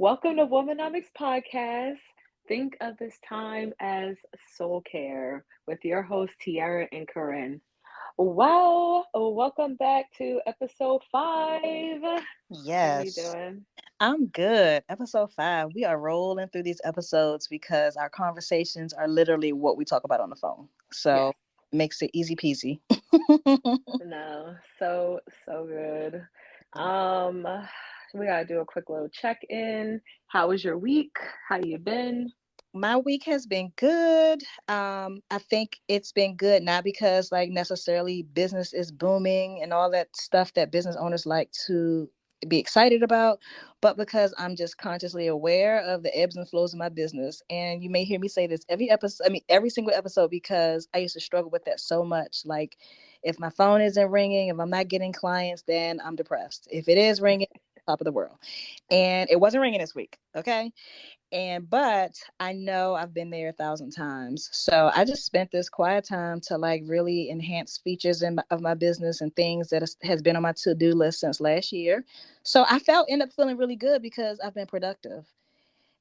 Welcome to Womenomics podcast. Think of this time as soul care with your hosts Tiara and Corinne. Well, welcome back to episode 5. How are you Yes, doing? I'm good. Episode 5. We are rolling through these episodes because our conversations are literally what we talk about on the phone. Yes. So makes it easy peasy. No. So good. Um, we gotta do a quick little check-in. How was your week? How you been? My week has been good. I think it's been good not because like necessarily business is booming and all that stuff that business owners like to be excited about, but because I'm just consciously aware of the ebbs and flows of my business. And you may hear me say this every episode, every single episode, because I used to struggle with that so much. Like if my phone isn't ringing, if I'm not getting clients, then I'm depressed. If it is ringing, top of the world. And it wasn't ringing this week. Okay. But I know I've been there 1,000 times. So I just spent this quiet time to like really enhance features of my business and things that has been on my to-do list since last year. So I end up feeling really good because I've been productive.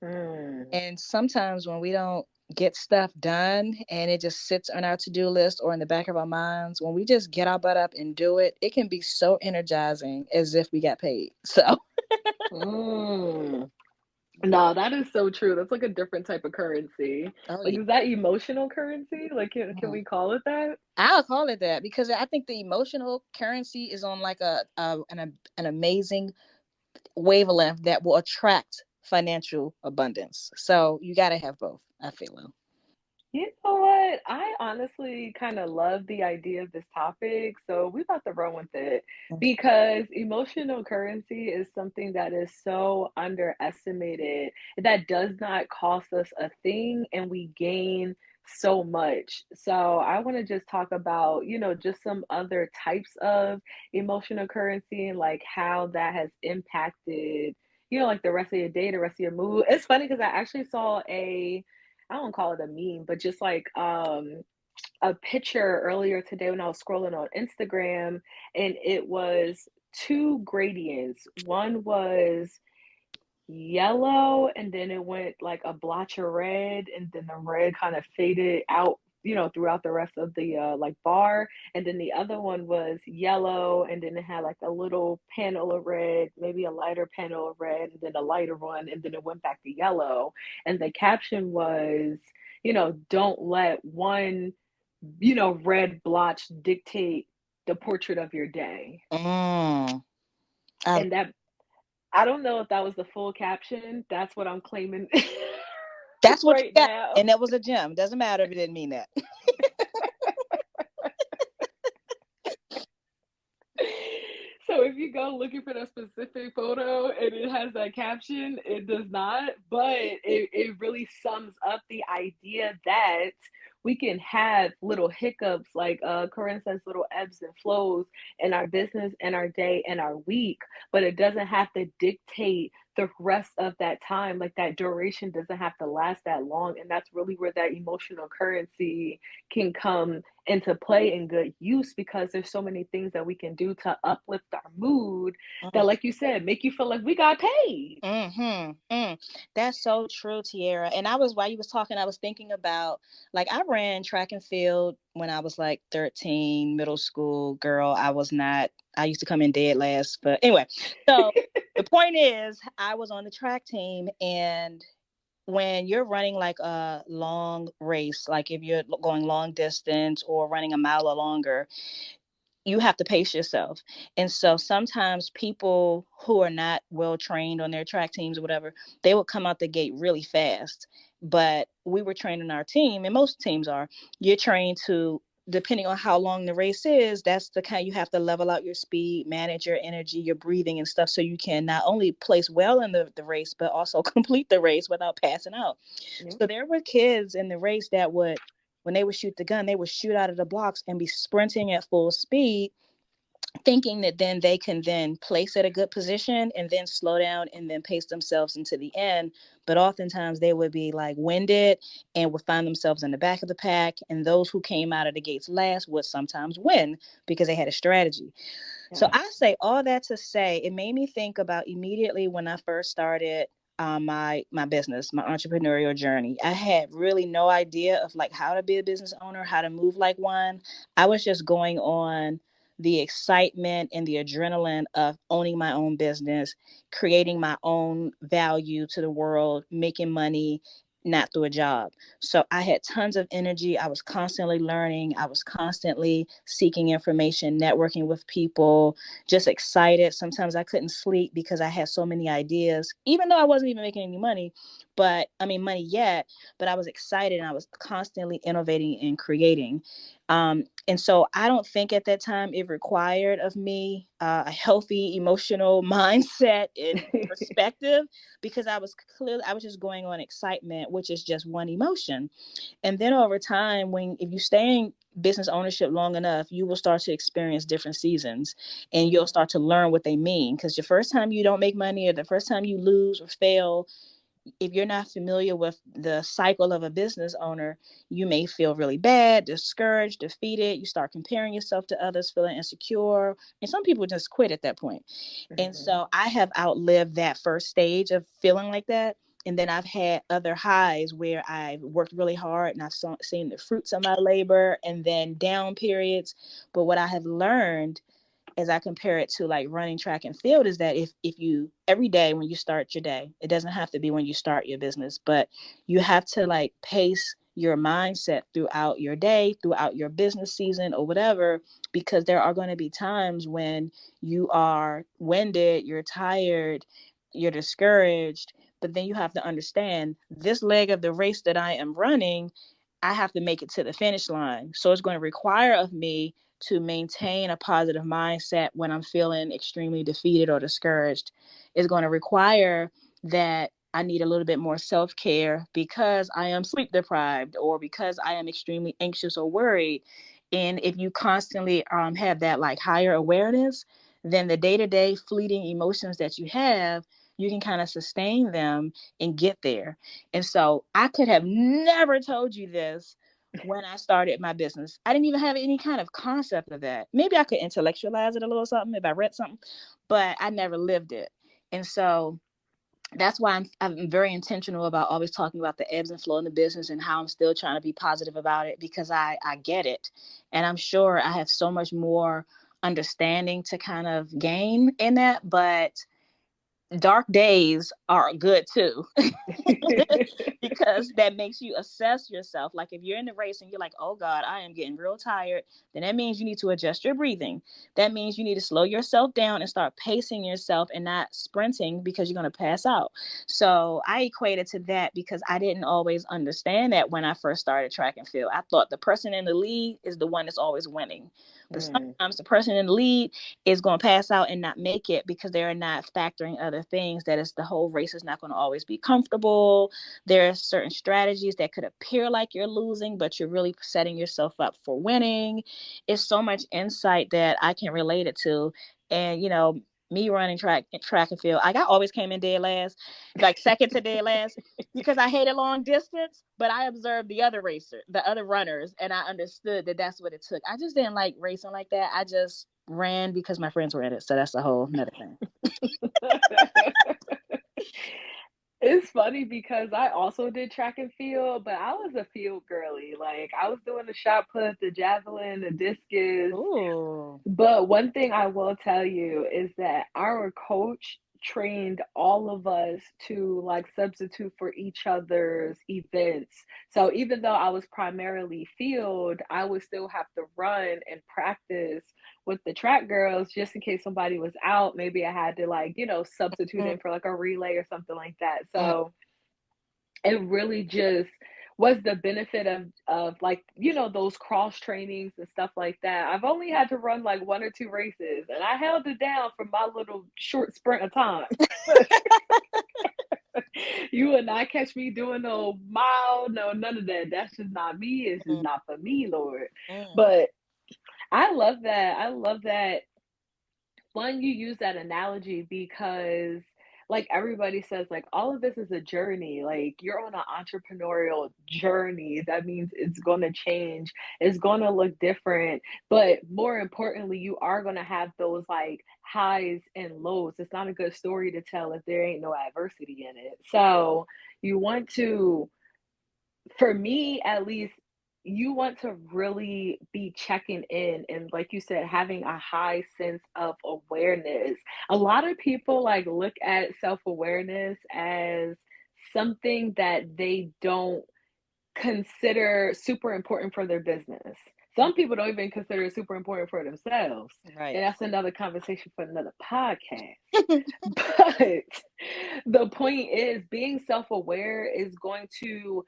Mm. And sometimes when we don't get stuff done and it just sits on our to-do list or in the back of our minds, when we just get our butt up and do it, it can be so energizing as if we got paid. So Mm. No, that is so true. That's like a different type of currency. oh Like, yeah. is that emotional currency? Like, can we call it that? I'll call it that because I think the emotional currency is on like an amazing wavelength that will attract financial abundance. So you got to have both. I feel. You know what? I honestly kind of love the idea of this topic, so we about to run with it Okay. because emotional currency is something that is so underestimated that does not cost us a thing and we gain so much. So I want to just talk about, just some other types of emotional currency and like how that has impacted, like the rest of your day, the rest of your mood. It's funny because I actually saw I don't call it a meme, but just like a picture earlier today when I was scrolling on Instagram, and it was two gradients. One was yellow, and then it went like a blotch of red, and then the red kind of faded out, throughout the rest of the like bar. And then the other one was yellow, and then it had like a little panel of red, maybe a lighter panel of red, and then a lighter one, and then it went back to yellow. And the caption was, don't let one, red blotch dictate the portrait of your day. Mm, I, And that, I don't know if that was the full caption. That's what I'm claiming that's what you right got, now. and that was a gem. Doesn't matter if it didn't mean that. So if you go looking for that specific photo and it has that caption, it does not, but it really sums up the idea that we can have little hiccups, like Corinne says, little ebbs and flows in our business and our day and our week, but it doesn't have to dictate the rest of that time. Like that duration doesn't have to last that long. And that's really where that emotional currency can come into play in good use, because there's so many things that we can do to uplift our mood that, like you said, make you feel like we got paid. Mm-hmm. That's so true, Tierra. And while you was talking, I was thinking about like I ran track and field when I was like 13, middle school girl. I used to come in dead last, but anyway. So the point is I was on the track team, and when you're running like a long race, like if you're going long distance or running a mile or longer, you have to pace yourself. And so sometimes people who are not well trained on their track teams or whatever, they will come out the gate really fast. But we were training our team, and most teams are, you're trained to, depending on how long the race is, that's the kind you have to level out your speed, manage your energy, your breathing and stuff, so you can not only place well in the race, but also complete the race without passing out. Yeah. So there were kids in the race that would, when they would shoot the gun, they would shoot out of the blocks and be sprinting at full speed, thinking that then they can then place at a good position and then slow down and then pace themselves into the end. But oftentimes they would be like winded and would find themselves in the back of the pack. And those who came out of the gates last would sometimes win because they had a strategy. So Yeah. I say all that to say it made me think about immediately when I first started my business, my entrepreneurial journey. I had really no idea of like how to be a business owner, how to move like one. I was just going on the excitement and the adrenaline of owning my own business, creating my own value to the world, making money, not through a job. So I had tons of energy. I was constantly learning. I was constantly seeking information, networking with people, just excited. Sometimes I couldn't sleep because I had so many ideas, even though I wasn't even making any money, but I mean, money yet, but I was excited and I was constantly innovating and creating. And so I don't think at that time it required of me a healthy emotional mindset and perspective, because I was just going on excitement, which is just one emotion. And then over time, if you stay in business ownership long enough, you will start to experience different seasons, and you'll start to learn what they mean. Because the first time you don't make money, or the first time you lose or fail, if you're not familiar with the cycle of a business owner, you may feel really bad, discouraged, defeated. You start comparing yourself to others, feeling insecure. And some people just quit at that point. And Mhm. so I have outlived that first stage of feeling like that. And then I've had other highs where I've worked really hard and I've seen the fruits of my labor, and then down periods. But what I have learned, as I compare it to like running track and field, is that if you every day when you start your day, it doesn't have to be when you start your business, but you have to like pace your mindset throughout your day, throughout your business season or whatever, because there are going to be times when you are winded, you're tired, you're discouraged, but then you have to understand this leg of the race that I am running, I have to make it to the finish line. So it's going to require of me to maintain a positive mindset when I'm feeling extremely defeated or discouraged. Is going to require that I need a little bit more self care because I am sleep deprived or because I am extremely anxious or worried. And if you constantly have that like higher awareness, then the day to day fleeting emotions that you have, you can kind of sustain them and get there. And so I could have never told you this when I started my business. I didn't even have any kind of concept of that. Maybe I could intellectualize it a little something if I read something, but I never lived it. And so that's why I'm very intentional about always talking about the ebbs and flow in the business and how I'm still trying to be positive about it, because I get it. And I'm sure I have so much more understanding to kind of gain in that, but dark days are good too. Because that makes you assess yourself. Like if you're in the race and you're like, oh God, I am getting real tired, then that means you need to adjust your breathing. That means you need to slow yourself down and start pacing yourself and not sprinting, because you're going to pass out. So I equated to that because I didn't always understand that when I first started track and field. I thought the person in the lead is the one that's always winning. But Mm. sometimes the person in the lead is going to pass out and not make it because they're not factoring other things. That is, the whole race is not going to always be comfortable. There are certain strategies that could appear like you're losing, but you're really setting yourself up for winning. It's so much insight that I can relate it to. And, me running track and field, like I always came in dead last, like second to dead last, because I hated long distance, but I observed the other runners, and I understood that that's what it took. I just didn't like racing like that. I just ran because my friends were in it. So that's a whole nother thing. It's funny because I also did track and field, but I was a field girly. Like I was doing the shot put, the javelin, the discus. Ooh. But one thing I will tell you is that our coach trained all of us to like substitute for each other's events. So even though I was primarily field, I would still have to run and practice with the track girls just in case somebody was out. Maybe I had to like, substitute Mm, in for like a relay or something like that. mm, So it really just was the benefit of like those cross trainings and stuff like that. I've only had to run like one or two races and I held it down for my little short sprint of time. You would not catch me doing no mile, no none of that. That's just not me. It's just mm, not for me, Lord. mm, But I love that. I love that one, you use that analogy because like everybody says, like all of this is a journey. Like you're on an entrepreneurial journey. That means it's going to change. It's going to look different. But more importantly, you are going to have those like highs and lows. It's not a good story to tell if there ain't no adversity in it. So you want to, for me at least, you want to really be checking in and like you said, having a high sense of awareness. A lot of people like look at self-awareness as something that they don't consider super important for their business. Some people don't even consider it super important for themselves. Right. And that's another conversation for another podcast. But the point is, being self aware is going to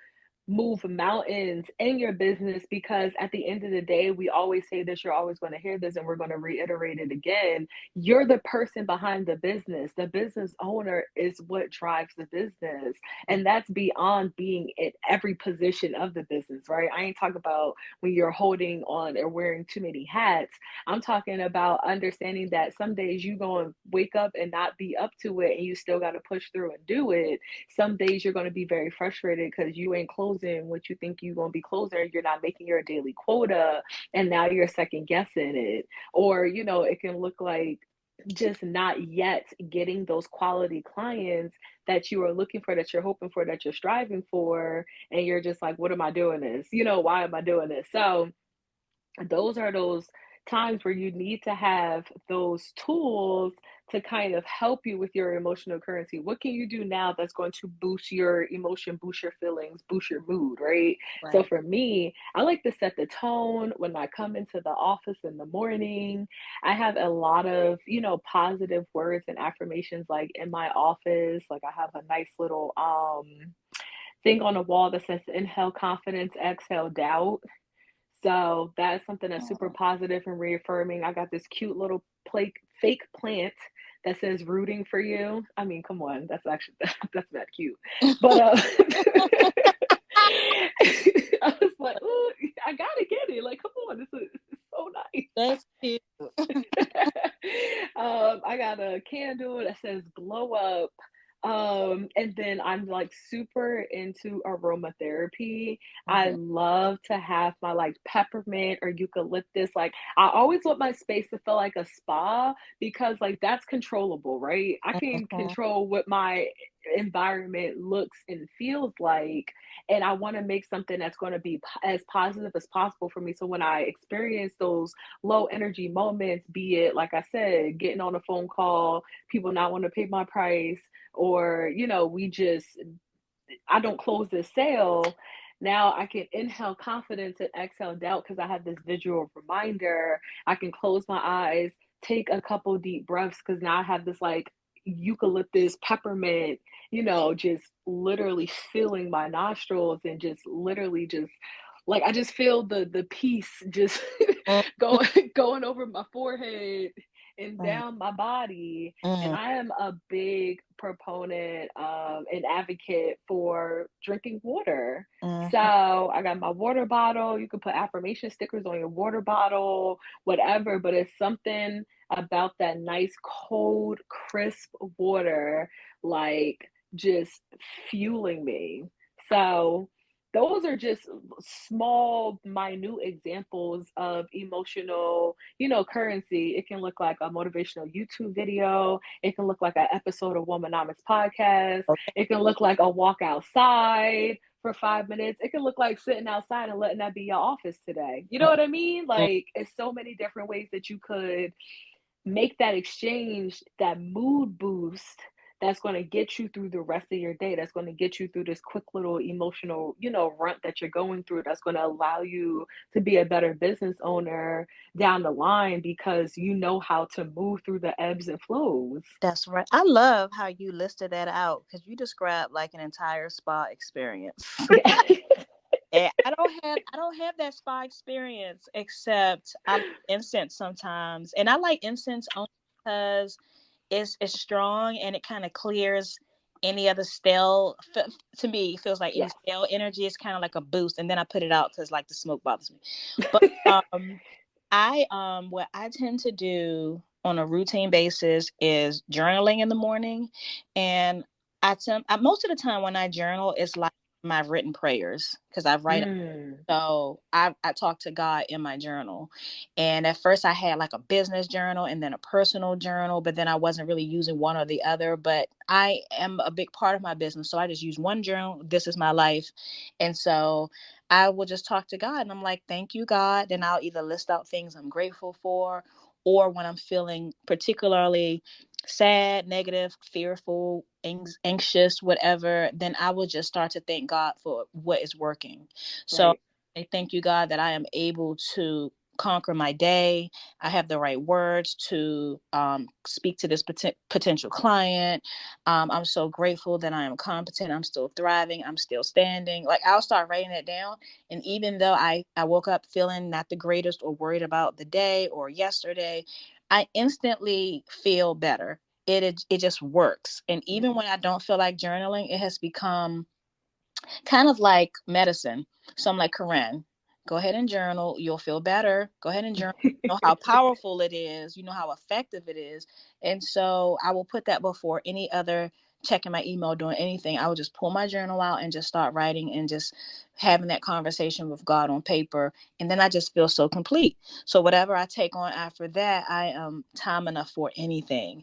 move mountains in your business because at the end of the day, we always say this, you're always going to hear this, and we're going to reiterate it again. You're the person behind the business. The business owner is what drives the business. And that's beyond being at every position of the business, right? I ain't talking about when you're holding on or wearing too many hats. I'm talking about understanding that some days you're going to wake up and not be up to it and you still got to push through and do it. Some days you're going to be very frustrated because you ain't closing what you think you're going to be closing. You're not making your daily quota and now you're second guessing it. Or, it can look like just not yet getting those quality clients that you are looking for, that you're hoping for, that you're striving for. And you're just like, what am I doing this? Why am I doing this? So those are those times where you need to have those tools to kind of help you with your emotional currency. What can you do now that's going to boost your emotion, boost your feelings, boost your mood, right? So Right. for me, I like to set the tone when I come into the office in the morning. I have a lot of, positive words and affirmations like in my office. Like I have a nice little thing on the wall that says inhale confidence, exhale doubt. So that's something that's super Oh. positive and reaffirming. I got this cute little fake plant that says rooting for you. I mean, come on, that's actually that's not cute. But I was like, oh, I gotta get it. Like, come on, it's so nice. That's cute. I got a candle that says glow up. And then I'm like super into aromatherapy. I Mhm. love to have my like peppermint or eucalyptus. Like I always want my space to feel like a spa because like that's controllable, right? I can Mhm. control what my environment looks and feels like, and I want to make something that's going to be as positive as possible for me. So when I experience those low energy moments, be it like I said, getting on a phone call, people not want to pay my price, or we just, I don't close this sale. Now I can inhale confidence and exhale doubt because I have this visual reminder. I can close my eyes, take a couple deep breaths because now I have this like eucalyptus peppermint, just literally filling my nostrils and just literally just like I just feel the peace just going going over my forehead and Mhm. down my body. And Mhm. I am a big proponent and advocate for drinking water. So Mhm. I got my water bottle. You can put affirmation stickers on your water bottle, whatever, but it's something about that nice, cold, crisp water, like just fueling me. So those are just small, minute examples of emotional, currency. It can look like a motivational YouTube video. It can look like an episode of Womenomics podcast. Okay. It can look like a walk outside for 5 minutes. It can look like sitting outside and letting that be your office today. You know what I mean? Mhm. Like, it's so many different ways that you could make that exchange, that mood boost that's going to get you through the rest of your day. That's going to get you through this quick little emotional, run that you're going through. That's going to allow you to be a better business owner down the line because you know how to move through the ebbs and flows. That's right. I love how you listed that out because you described like an entire spa experience. Yeah. And I don't have that spa experience except I like incense sometimes. And I like incense only because it's strong and it kind of clears any other stale to me. It feels like any Yes. stale energy is kind of like a boost, and then I put it out because like the smoke bothers me. But I what I tend to do on a routine basis is journaling in the morning. And most of the time when I journal, it's like my written prayers because I write. Mm, So I talk to God in my journal. And at first I had like a business journal and then a personal journal, but then I wasn't really using one or the other. But I am a big part of my business. So I just use one journal. This is my life. And so I will just talk to God and I'm like, thank you, God. Then I'll either list out things I'm grateful for, or when I'm feeling particularly sad, negative, fearful, anxious, whatever, then I will just start to thank God for what is working. So right, I thank you, God, that I am able to conquer my day. I have the right words to speak to this potential client. I'm so grateful that I am competent. I'm still thriving. I'm still standing. Like I'll start writing it down. And even though I woke up feeling not the greatest or worried about the day or yesterday, I instantly feel better. It just works. And even mhm. when I don't feel like journaling, it has become kind of like medicine. So I'm like, Corinne, go ahead and journal. You'll feel better. Go ahead and journal. You know how powerful it is. You know how effective it is. And so I will put that before any other checking my email, doing anything. I will just pull my journal out and just start writing and just having that conversation with God on paper. And then I just feel so complete. So whatever I take on after that, I am time enough for anything.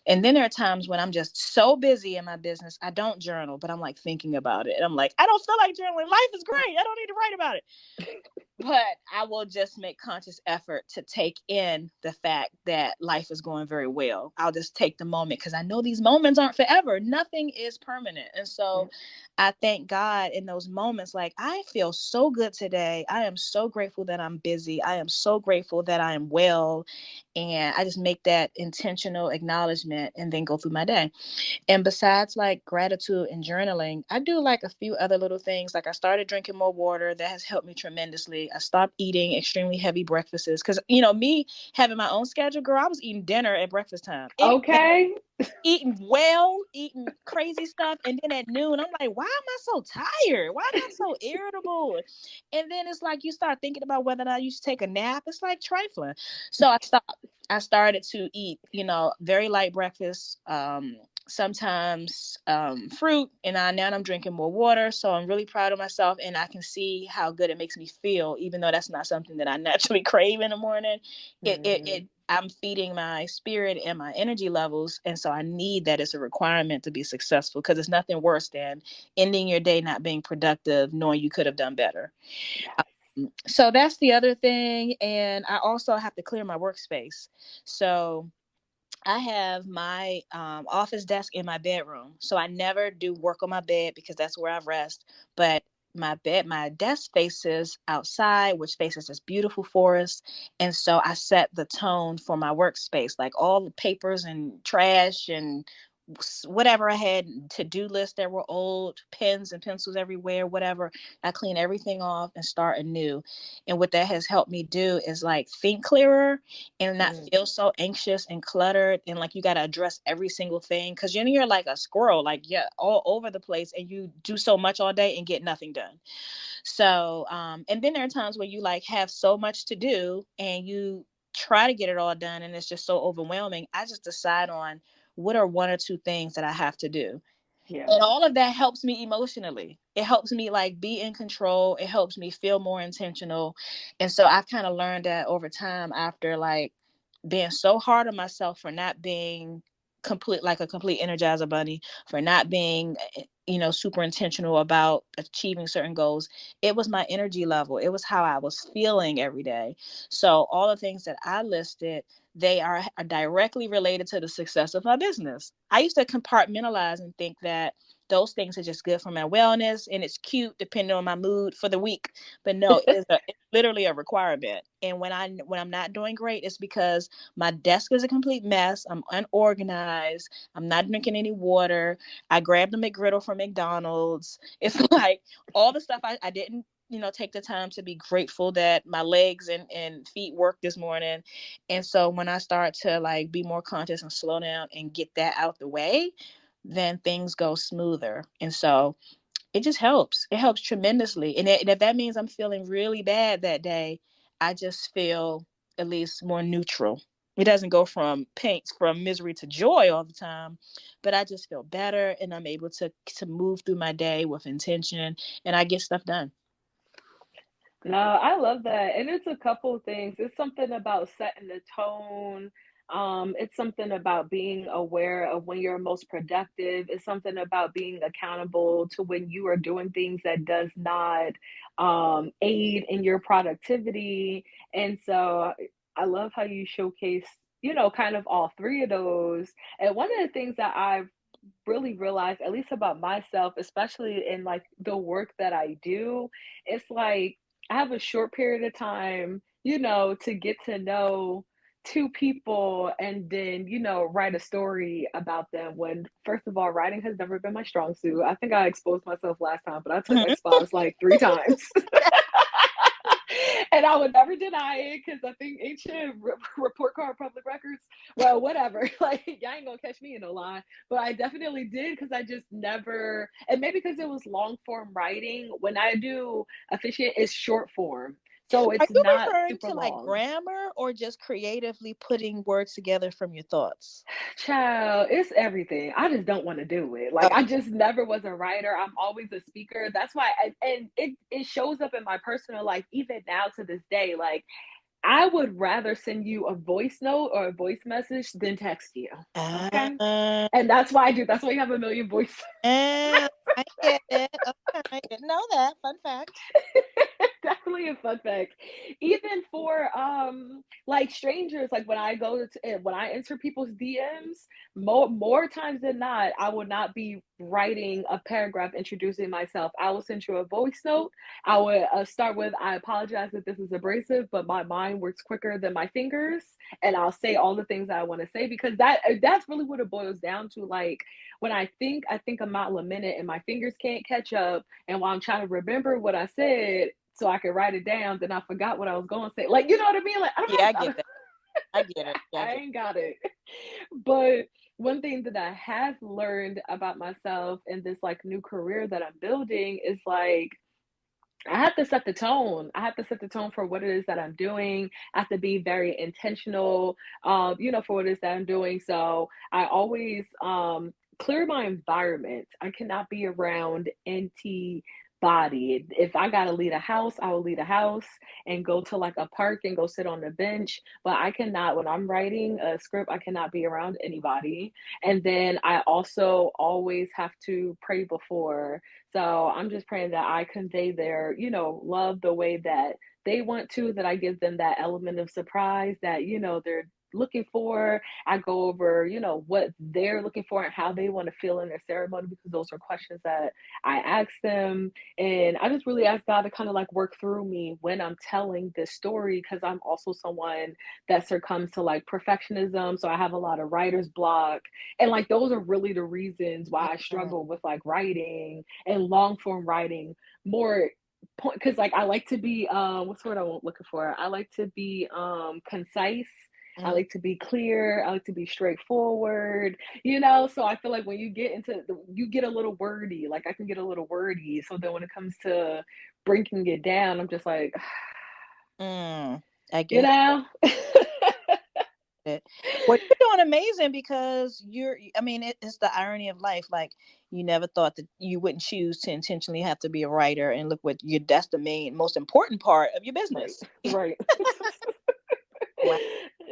And then there are times when I'm just so busy in my business, I don't journal, but I'm like thinking about it. And I'm like, I don't feel like journaling. Life is great. I don't need to write about it. But I will just make conscious effort to take in the fact that life is going very well. I'll just take the moment because I know these moments aren't forever. Nothing is permanent. And so Yep. I thank God in those moments. Like, I feel so good today. I am so grateful that I'm busy. I am so grateful that I am well. And I just make that intentional acknowledgement and then go through my day. And besides like gratitude and journaling, I do like a few other little things. Like I started drinking more water. That has helped me tremendously. I stopped eating extremely heavy breakfasts because, me having my own schedule, girl, I was eating dinner at breakfast time. Okay. Eating well, eating crazy stuff. And then at noon, I'm like, why am I so tired? Why am I so irritable? And then it's like you start thinking about whether or not you should take a nap. It's like trifling. So I stopped. I started to eat, very light breakfast. Sometimes fruit, and now I'm drinking more water. So I'm really proud of myself, and I can see how good it makes me feel, even though that's not something that I naturally crave in the morning. It Mhm. I'm feeding my spirit and my energy levels, and so I need that as a requirement to be successful because it's nothing worse than ending your day not being productive, knowing you could have done better. Yes. So that's the other thing, and I also have to clear my workspace. So I have my office desk in my bedroom. So I never do work on my bed because that's where I rest. But my desk faces outside, which faces this beautiful forest. And so I set the tone for my workspace, like all the papers and trash and whatever I had to-do lists that were old, pens and pencils everywhere, whatever. I clean everything off and start anew. And what that has helped me do is like think clearer and not Mm. feel so anxious and cluttered and like you got to address every single thing because you're like a squirrel, like yeah, all over the place, and you do so much all day and get nothing done. So and then there are times where you like have so much to do and you try to get it all done and it's just so overwhelming. I just decide on what are one or two things that I have to do, Yeah. and all of that helps me emotionally. It helps me like be in control. It helps me feel more intentional. And so I've kind of learned that over time after like being so hard on myself for not being complete, like a complete energizer bunny, for not being super intentional about achieving certain goals. It was my energy level. It was how I was feeling every day. So all the things that I listed, they are directly related to the success of my business. I used to compartmentalize and think that those things are just good for my wellness and it's cute depending on my mood for the week. But no, it's literally a requirement. And when I'm not doing great, it's because my desk is a complete mess. I'm unorganized. I'm not drinking any water. I grabbed a McGriddle from McDonald's. It's like all the stuff I didn't take the time to be grateful that my legs and feet worked this morning. And so when I start to like be more conscious and slow down and get that out the way, then things go smoother. And so it just helps. It helps tremendously. And if that means I'm feeling really bad that day, I just feel at least more neutral. It doesn't go from misery to joy all the time, but I just feel better, and I'm able to move through my day with intention, and I get stuff done. No, I love that. And it's a couple of things. It's something about setting the tone. It's something about being aware of when you're most productive. It's something about being accountable to when you are doing things that does not aid in your productivity. And so I love how you showcase, kind of all three of those. And one of the things that I've really realized, at least about myself, especially in like the work that I do, it's like I have a short period of time, to get to know two people and then, write a story about them when, first of all, writing has never been my strong suit. I think I exposed myself last time, but I took Mhm. expos like 3 times. And I would never deny it because I think ancient report card public records, well, whatever. Like, y'all ain't gonna catch me in a lie. But I definitely did because I just never, and maybe because it was long form writing. When I do officiate, it's short form. So Are it's you not referring super to like long. grammar, or just creatively putting words together from your thoughts? Child, it's everything. I just don't want to do it. Like, Oh. I just never was a writer. I'm always a speaker. That's why, and it shows up in my personal life, even now to this day. Like, I would rather send you a voice note or a voice message than text you. Okay. Uh, And that's why I do. That's why you have a million voices. I get it. Okay, I didn't know that. Fun fact. Definitely a fun fact. Even for like strangers, like when I go to when I enter people's DMs, more times than not, I will not be writing a paragraph introducing myself. I will send you a voice note. I would start with, I apologize if this is abrasive, but my mind works quicker than my fingers, and I'll say all the things that I want to say because that's really what it boils down to. Like when I think a mile a minute, and my fingers can't catch up. And while I'm trying to remember what I said so I could write it down, then I forgot what I was going to say. Like, you know what I mean? Like, Yeah, I I get don't that. I get it. Yeah, I I get ain't got it. But one thing that I have learned about myself in this like new career that I'm building is like I have to set the tone. I have to set the tone for what it is that I'm doing. I have to be very intentional, for what it is that I'm doing. So I always clear my environment. I cannot be around empty body. If I gotta leave a house, I will leave a house and go to like a park and go sit on the bench. But I cannot, when I'm writing a script, I cannot be around anybody. And then I also always have to pray before, so I'm just praying that I convey their, love the way that they want to, that I give them that element of surprise that, they're looking for. I go over, what they're looking for and how they want to feel in their ceremony because those are questions that I ask them. And I just really ask God to kind of like work through me when I'm telling this story because I'm also someone that succumbs to like perfectionism. So I have a lot of writer's block. And like those are really the reasons why I it. struggle with like writing and long form writing more point because like I like to be what's the word I'm looking for? I like to be concise. I Mhm. like to be clear. I like to be straightforward, so I feel like when you get a little wordy, like I can get a little wordy. So then when it comes to breaking it down, I'm just like, I you get know? it. Well, you're doing amazing because I mean, it's the irony of life. Like, you never thought that you wouldn't choose to intentionally have to be a writer. And look what that's the most important part of your Right, business. right. Wow.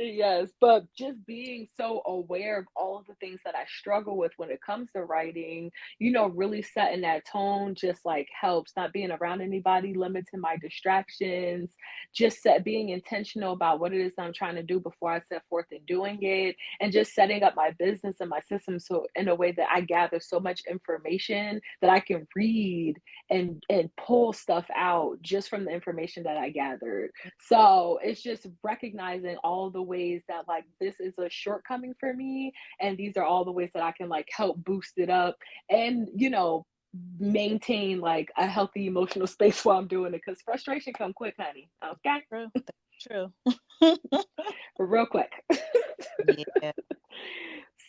Yes, but just being so aware of all of the things that I struggle with when it comes to writing, really setting that tone just like helps. Not being around anybody, limiting my distractions, just being intentional about what it is that I'm trying to do before I set forth and doing it, and just setting up my business and my system so in a way that I gather so much information that I can read and pull stuff out just from the information that I gathered. So it's just recognizing all the ways that like this is a shortcoming for me, and these are all the ways that I can like help boost it up and maintain like a healthy emotional space while I'm doing it because frustration come quick, honey. Okay, True. That's true. real quick. Yeah.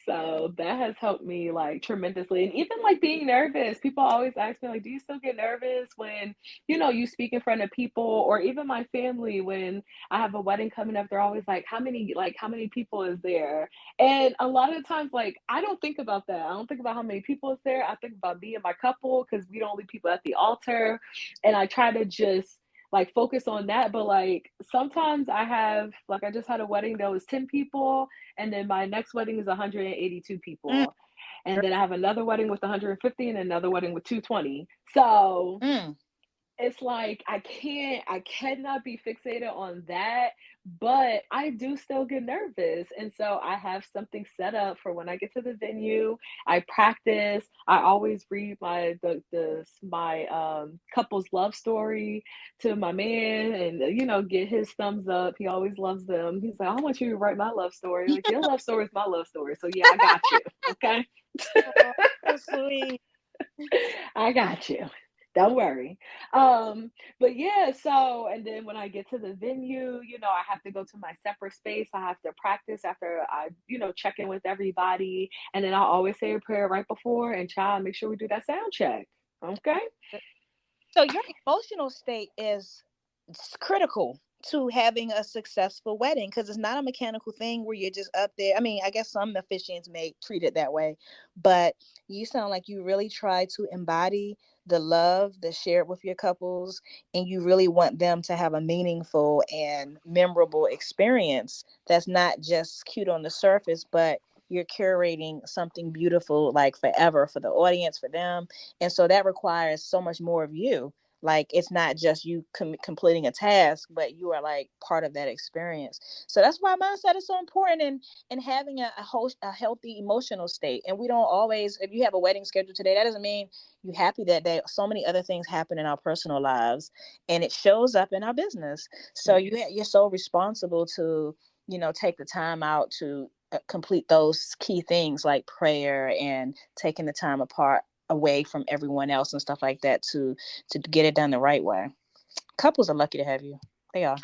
So So that has helped me like tremendously. And even like being nervous, people always ask me like, do you still get nervous when, you speak in front of people, or even my family when I have a wedding coming up, they're always like how many people is there? And a lot of times like I don't think about that. I don't think about how many people is there. I think about me and my couple because we the only people at the altar. And I try to just like focus on that. But like sometimes I have like I just had a wedding that was 10 people, and then my next wedding is 182 Mm, people. And then I have another wedding with 150 and another wedding with 220. So mm. it's like I cannot be fixated on that, but I do still get nervous. And so I have something set up for when I get to the venue. I practice. I always read my couple's love story to my man, and get his thumbs up. He always loves them. He's like, I want you to write my love story. Like, your love story is my love story. So yeah, I got you. Okay. Oh, so sweet. I got you. Don't worry. But yeah, so and then when I get to the venue, I have to go to my separate space. I have to practice after I, check in with everybody. And then I always say a prayer right before and child, make sure we do that sound check. Okay. So your emotional state is critical to having a successful wedding, because it's not a mechanical thing where you're just up there. I mean, I guess some officiants may treat it that way, but you sound like you really try to embody the love that's shared with your couples, and you really want them to have a meaningful and memorable experience that's not just cute on the surface, but you're curating something beautiful like forever for the audience, for them. And so that requires so much more of you. Like, it's not just you completing a task, but you are like part of that experience. So that's why mindset is so important, and having a healthy emotional state. And we don't always, if you have a wedding scheduled today, that doesn't mean you happy that day. So many other things happen in our personal lives, and it shows up in our business. So you're so responsible to take the time out to complete those key things like prayer and taking the time apart away from everyone else and stuff like that to get it done the right way. Couples are lucky to have you. They are.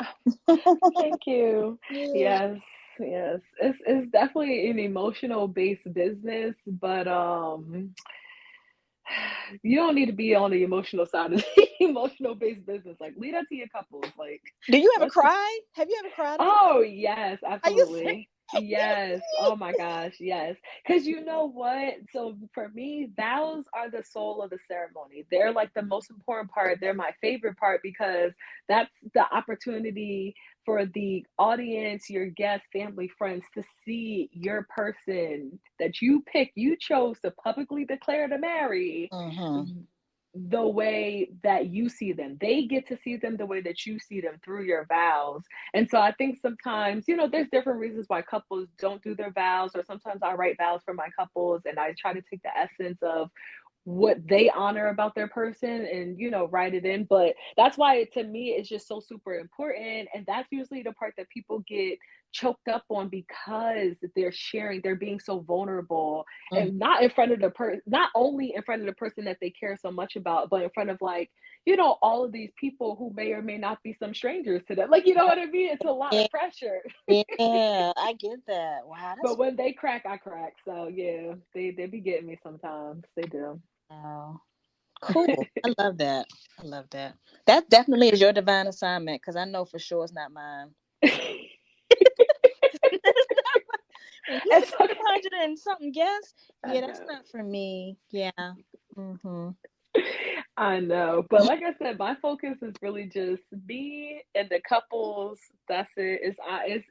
Thank you. Yeah. Yes, yes. It's definitely an emotional based business, but you don't need to be on the emotional side of the emotional based business. Like lead that to your couples. Like Do you ever let's cry? Have you ever cried at a wedding? Oh, yes, Are you serious? absolutely. Yes. Oh my gosh, yes. Because you know what? So for me, vows are the soul of the ceremony. They're like the most important part. They're my favorite part because that's the opportunity for the audience, your guests, family, friends to see your person that you pick, you chose to publicly declare to marry Mm-hmm. the way that you see them. They get to see them the way that you see them through your vows. And so I think sometimes, there's different reasons why couples don't do their vows, or sometimes I write vows for my couples and I try to take the essence of what they honor about their person and write it in. But that's why to me it's just so super important, and that's usually the part that people get choked up on because they're being so vulnerable, Mm-hmm. and not in front of not only in front of the person that they care so much about, but in front of like all of these people who may or may not be some strangers to them, like, you know what I mean? It's a lot Yeah, of pressure. yeah, I get that. Wow, But that's when they crack, I crack. So yeah, they be getting me sometimes, they do. wow. Cool. I love that. I love that. That definitely is your divine assignment, because I know for sure it's not mine. When you said It's okay. 200 and something guests, I yeah, that's know. not for me. Yeah. Mm-hmm. I know. But like I said, my focus is really just me and the couples. That's it.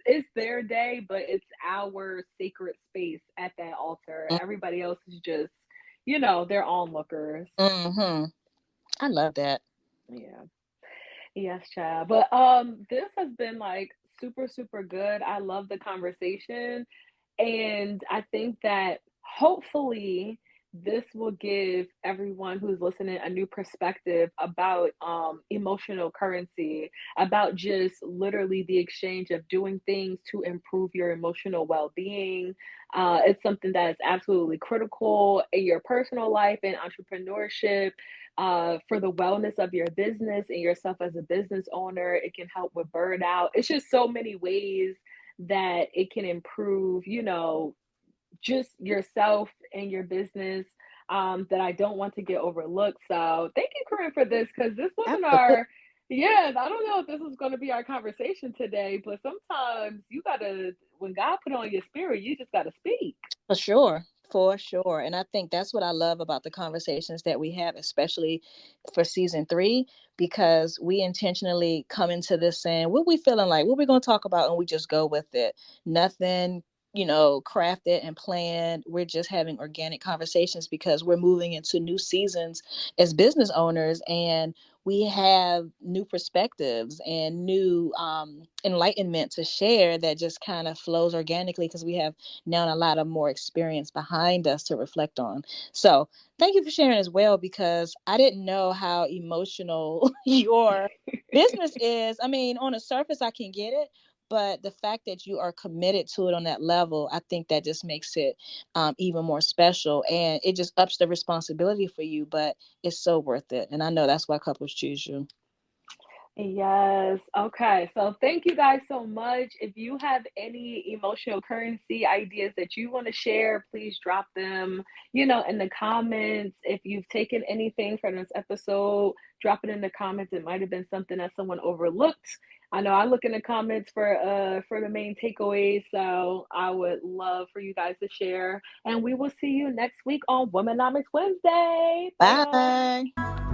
It's their day, but it's our sacred space at that altar. Everybody else is just, they're onlookers. Mm-hmm. I love that. Yeah. Yes, child. But this has been like super, super good. I love the conversation. And I think that hopefully this will give everyone who's listening a new perspective about emotional currency, about just literally the exchange of doing things to improve your emotional well being. It's something that is absolutely critical in your personal life and entrepreneurship. For the wellness of your business and yourself as a business owner, it can help with burnout. It's just so many ways that it can improve, just yourself and your business that I don't want to get overlooked. So thank you, Corinne, for this because this wasn't Absolutely. our, yeah, I don't know if this was going to be our conversation today, but sometimes you got to, when God put on your spirit, you just got to speak. For sure. For sure. And I think that's what I love about the conversations that we have, especially for season 3, because we intentionally come into this saying, what we feeling like, what we going to talk about, and we just go with it. Nothing, crafted and planned. We're just having organic conversations because we're moving into new seasons as business owners, and we have new perspectives and new enlightenment to share that just kind of flows organically because we have now a lot of more experience behind us to reflect on. So thank you for sharing as well, because I didn't know how emotional your business is. I mean, on the surface, I can get it. But the fact that you are committed to it on that level, I think that just makes it even more special. And it just ups the responsibility for you, but it's so worth it. And I know that's why couples choose you. Yes. Okay. So thank you guys so much. If you have any emotional currency ideas that you want to share, please drop them, in the comments. If you've taken anything from this episode, drop it in the comments. It might have been something that someone overlooked. I know I look in the comments for the main takeaways, so I would love for you guys to share. And we will see you next week on Womenomics Wednesday. Bye y'all. Bye.